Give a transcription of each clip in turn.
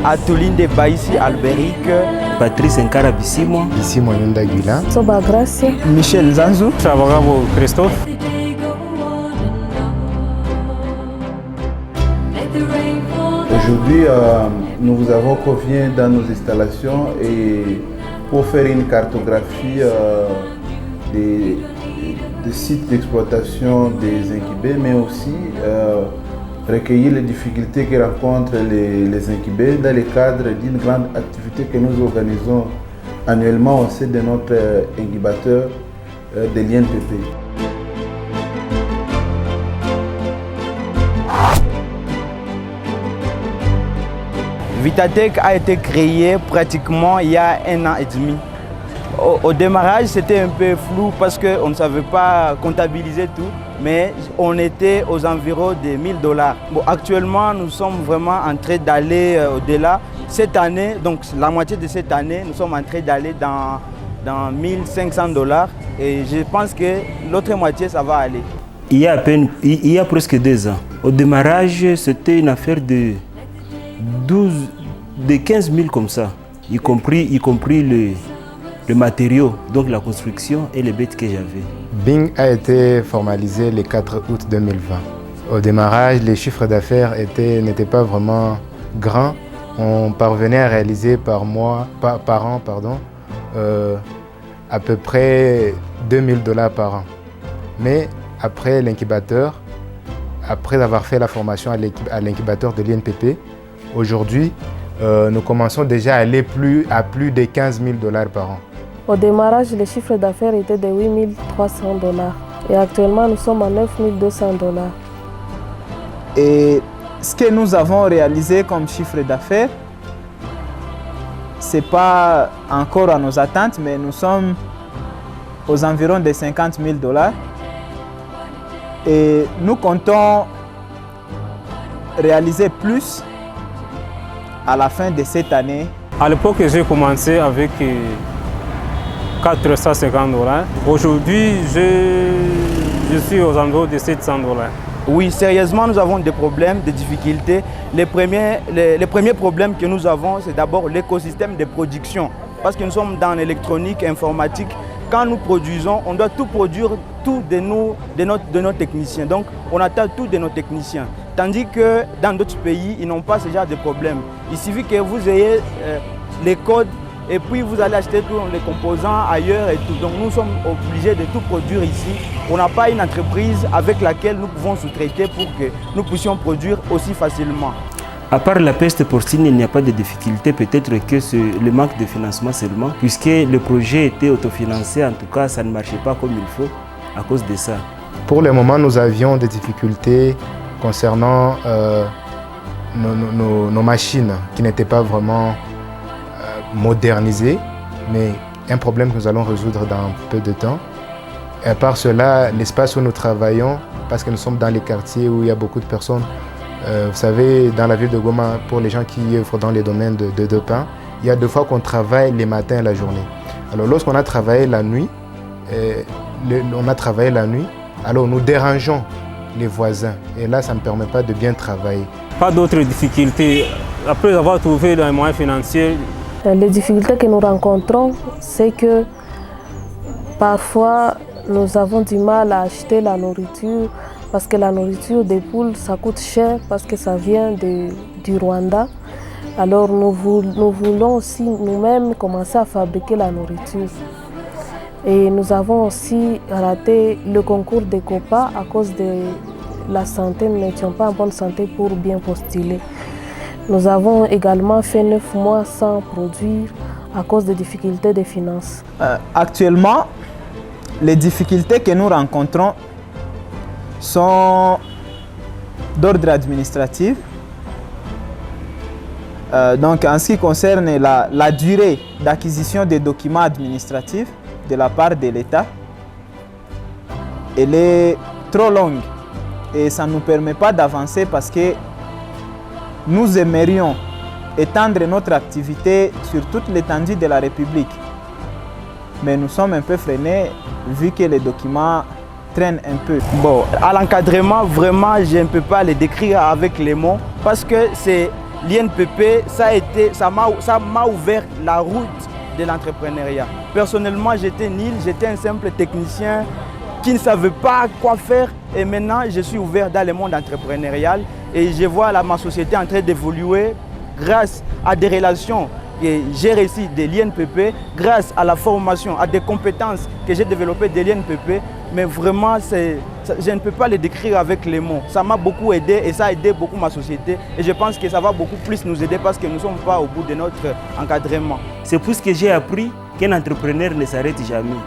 Atulinde Baïsi Alberic, Patrice Nkara Bissimo, Bissimo Yunda Guila, Soba Gracia, Michel Zanzou, Chavarabo Christophe. Aujourd'hui, nous vous avons conviés dans nos installations et pour faire une cartographie des sites d'exploitation des incubés, mais aussi recueillir les difficultés que rencontrent les incubés dans le cadre d'une grande activité que nous organisons annuellement au sein de notre incubateur de l'INPP. Vitatech a été créé pratiquement il y a 1 an et demi. Au démarrage, c'était un peu flou parce qu'on ne savait pas comptabiliser tout, mais on était aux environs de $1000. Bon, actuellement, nous sommes vraiment en train d'aller au-delà. Cette année, donc la moitié de cette année, nous sommes en train d'aller dans $1500 et je pense que l'autre moitié, ça va aller. Il y a presque 2 ans. Au démarrage, c'était une affaire de 15 000 comme ça, y compris le matériau, donc la construction et les bêtes que j'avais. Bing a été formalisé le 4 août 2020. Au démarrage, les chiffres d'affaires n'étaient pas vraiment grands. On parvenait à réaliser par an à peu près $2000 par an. Mais après l'incubateur, après avoir fait la formation à l'incubateur de l'INPP, aujourd'hui, nous commençons déjà à aller à plus de $15 000 par an. Au démarrage, le chiffre d'affaires était de $8 300 et actuellement nous sommes à $9 200. Et ce que nous avons réalisé comme chiffre d'affaires, ce n'est pas encore à nos attentes, mais nous sommes aux environs de $50 000. Et nous comptons réaliser plus à la fin de cette année. À l'époque, j'ai commencé avec $450. Aujourd'hui, je suis aux environs de $700. Oui, sérieusement, nous avons des problèmes, des difficultés. Les premiers problèmes que nous avons, c'est d'abord l'écosystème de production. Parce que nous sommes dans l'électronique, informatique. Quand nous produisons, on doit tout produire, tout de nos techniciens. Donc, on attend tout de nos techniciens. Tandis que dans d'autres pays, ils n'ont pas ce genre de problème. Il suffit que vous ayez les codes et puis vous allez acheter tous les composants ailleurs et tout. Donc, nous sommes obligés de tout produire ici. On n'a pas une entreprise avec laquelle nous pouvons sous-traiter pour que nous puissions produire aussi facilement. À part la peste porcine, il n'y a pas de difficulté. Peut-être que c'est le manque de financement seulement, puisque le projet était autofinancé. En tout cas, ça ne marchait pas comme il faut à cause de ça. Pour le moment, nous avions des difficultés concernant nos machines qui n'étaient pas vraiment modernisées, mais un problème que nous allons résoudre dans peu de temps. Et à part cela, l'espace où nous travaillons, parce que nous sommes dans les quartiers où il y a beaucoup de personnes, vous savez, dans la ville de Goma, pour les gens qui œuvrent dans les domaines de pain, il y a 2 fois qu'on travaille les matins et la journée. Alors lorsqu'on a travaillé la nuit, alors nous dérangeons les voisins. Et là, ça ne permet pas de bien travailler. Pas d'autres difficultés. Après avoir trouvé les moyens financiers. Les difficultés que nous rencontrons, c'est que parfois nous avons du mal à acheter la nourriture parce que la nourriture des poules, ça coûte cher parce que ça vient du Rwanda. Alors nous voulons aussi nous-mêmes commencer à fabriquer la nourriture. Et nous avons aussi raté le concours des COPA à cause de la santé. Nous n'étions pas en bonne santé pour bien postuler. Nous avons également fait 9 mois sans produire à cause des difficultés de finances. Actuellement, les difficultés que nous rencontrons sont d'ordre administratif. Donc en ce qui concerne la durée d'acquisition des documents administratifs de la part de l'État, elle est trop longue et ça ne nous permet pas d'avancer parce que nous aimerions étendre notre activité sur toute l'étendue de la République. Mais nous sommes un peu freinés vu que les documents traînent un peu. Bon, à l'encadrement, vraiment, je ne peux pas les décrire avec les mots parce que c'est l'INPP, ça m'a ouvert la route de l'entrepreneuriat. Personnellement, j'étais nul, j'étais un simple technicien qui ne savait pas quoi faire et maintenant je suis ouvert dans le monde entrepreneurial et je vois ma société en train d'évoluer grâce à des relations que j'ai réussi de l'INPP, grâce à la formation, à des compétences que j'ai développées de l'INPP. Mais vraiment, je ne peux pas le décrire avec les mots. Ça m'a beaucoup aidé et ça a aidé beaucoup ma société. Et je pense que ça va beaucoup plus nous aider parce que nous ne sommes pas au bout de notre encadrement. C'est pour ce que j'ai appris qu'un entrepreneur ne s'arrête jamais.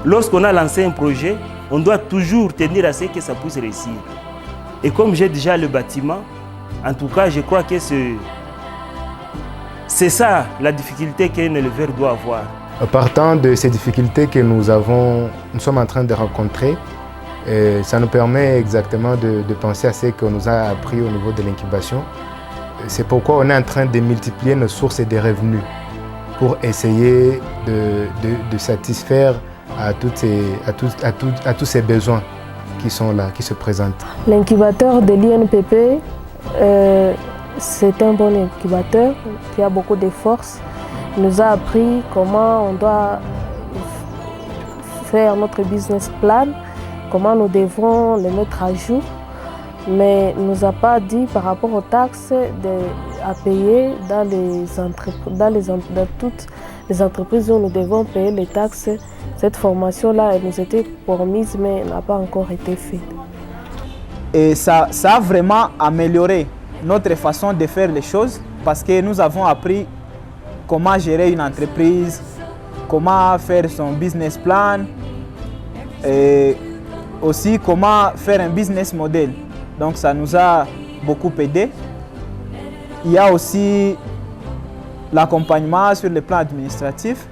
Lorsqu'on a lancé un projet, on doit toujours tenir à ce que ça puisse réussir. Et comme j'ai déjà le bâtiment, en tout cas, je crois que c'est ça la difficulté qu'un éleveur doit avoir. Partant de ces difficultés que nous sommes en train de rencontrer, ça nous permet exactement de penser à ce qu'on nous a appris au niveau de l'incubation. C'est pourquoi on est en train de multiplier nos sources de revenus pour essayer de satisfaire à tous ces besoins qui sont là, qui se présentent. L'incubateur de l'INPP, c'est un bon incubateur qui a beaucoup de force. Il nous a appris comment on doit faire notre business plan, comment nous devons le mettre à jour. Mais il ne nous a pas dit par rapport aux taxes à payer dans toutes les entreprises où nous devons payer les taxes. Cette formation-là, elle nous était promise, mais elle n'a pas encore été faite. Et ça a vraiment amélioré notre façon de faire les choses parce que nous avons appris comment gérer une entreprise, comment faire son business plan et aussi comment faire un business model. Donc ça nous a beaucoup aidé. Il y a aussi l'accompagnement sur le plan administratif.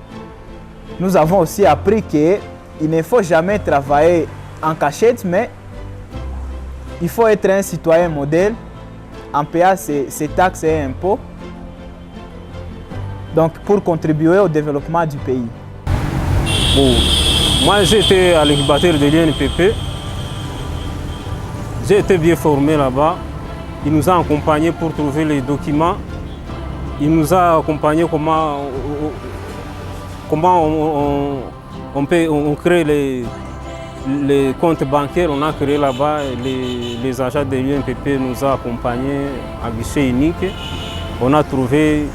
Nous avons aussi appris qu'il ne faut jamais travailler en cachette, mais il faut être un citoyen modèle en payant ses taxes et impôts, donc pour contribuer au développement du pays. Bon, moi j'étais à l'incubateur de l'INPP. J'ai été bien formé là-bas. Il nous a accompagnés pour trouver les documents. Il nous a accompagnés comment on crée les comptes bancaires. On a créé là-bas, les agents de l'INPP nous ont accompagnés à guichet unique. On a trouvé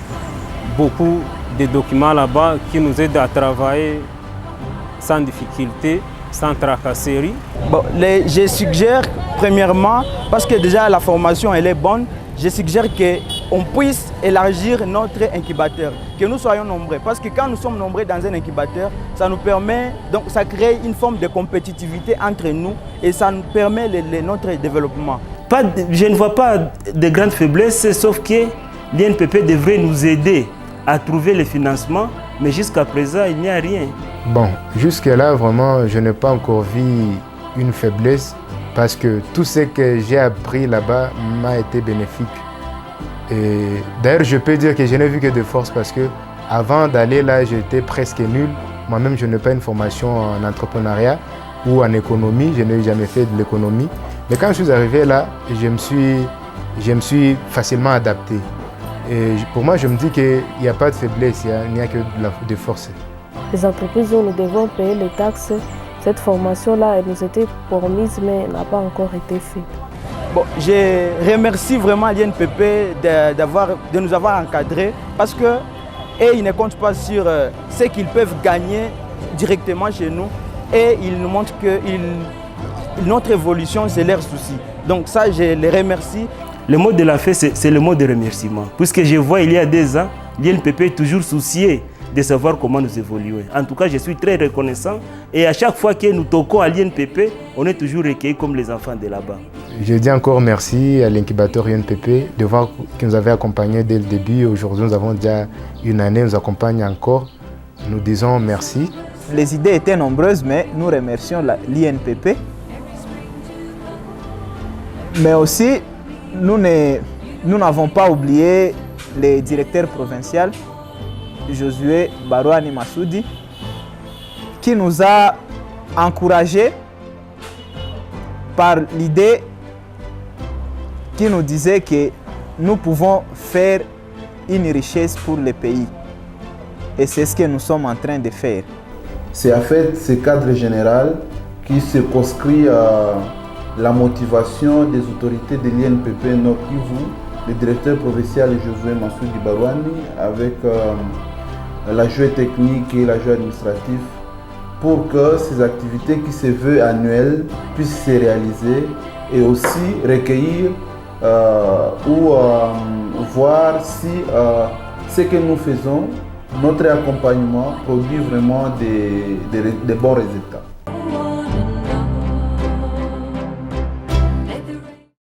beaucoup de documents là-bas qui nous aident à travailler sans difficulté, sans tracasserie. Bon, je suggère premièrement, parce que déjà la formation elle est bonne, je suggère qu'on puisse élargir notre incubateur, que nous soyons nombreux. Parce que quand nous sommes nombreux dans un incubateur, ça nous permet, donc ça crée une forme de compétitivité entre nous et ça nous permet notre développement. Je ne vois pas de grandes faiblesses, sauf que l'INPP devrait nous aider à trouver le financement, mais jusqu'à présent, il n'y a rien. Bon, jusque-là, vraiment, je n'ai pas encore vu une faiblesse parce que tout ce que j'ai appris là-bas m'a été bénéfique. Et d'ailleurs, je peux dire que je n'ai vu que de force parce que avant d'aller là, j'étais presque nul. Moi-même, je n'ai pas une formation en entrepreneuriat ou en économie. Je n'ai jamais fait de l'économie. Mais quand je suis arrivé là, je me suis facilement adapté. Et pour moi, je me dis qu'il n'y a pas de faiblesse, il n'y a que de force. Les entreprises où nous devons payer les taxes, cette formation-là, elle nous était promise, mais elle n'a pas encore été faite. Bon, je remercie vraiment l'INPP de nous avoir encadrés parce qu'ils ne comptent pas sur ce qu'ils peuvent gagner directement chez nous et ils nous montrent que notre évolution, c'est leur souci. Donc ça, je les remercie. Le mot de la fin, c'est le mot de remerciement. Puisque je vois il y a 2 ans, l'INPP est toujours soucié de savoir comment nous évoluons. En tout cas, je suis très reconnaissant et à chaque fois que nous toquons à l'INPP, on est toujours recueillis comme les enfants de là-bas. Je dis encore merci à l'incubateur INPP de voir qu'ils nous avaient accompagnés dès le début. Aujourd'hui, nous avons déjà une année, nous accompagnent encore. Nous disons merci. Les idées étaient nombreuses, mais nous remercions l'INPP. Mais aussi, nous n'avons pas oublié le directeur provincial, Josué Barouani Massoudi, qui nous a encouragés par l'idée qui nous disait que nous pouvons faire une richesse pour le pays. Et c'est ce que nous sommes en train de faire. C'est en fait ce cadre général qui circonscrit la motivation des autorités de l'INPP Nord Kivu, le directeur provincial Josué Massoudi Barouani, avec l'ajout technique et l'ajout administratif, pour que ces activités qui se veulent annuelles puissent se réaliser et aussi recueillir ou voir si ce que nous faisons, notre accompagnement produit vraiment des bons résultats.